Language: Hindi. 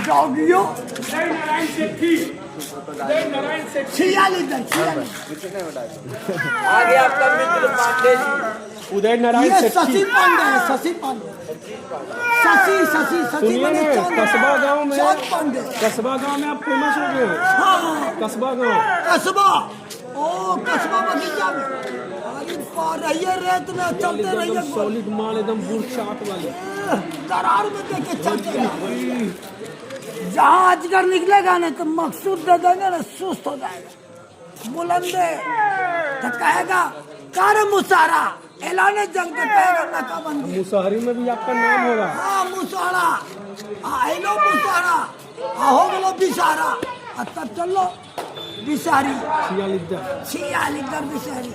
डॉगियो जय नारायण सेठी, जय नारायण सेठी। छियालीस आ गया आपका मित्र पांडे जी। उदय नारायण ये सेठी। शशि पांडे है, शशि पांडे, शशि शशि शशि सुनिए मैंने ना, कस्बा गांव में चांद पांडे। कस्बा गांव में आप फेमस हो गए हो। हाँ कस्बा गांव कस्बा, ओ कस्बा बगीचा में। अरे रहिए रेत में चलते एकदम रहिए, सॉलिड माल, एकदम बुल चाट वाले। दरार में देखे चलते रहिए। जहाँ अजगर निकलेगा ना तो मकसूद दे देंगे ना, सुस्त हो जाएगा। बुलंदे तो कहेगा कार मुसारा, ऐलाने जंग पे कहेगा नाकाबंदी। मुसहरी में भी आपका नाम होगा। हाँ मुसारा, हेलो मुसारा, हो गलो बिसारा, तब चलो बिसारी, 46 छियालीस बिसारी।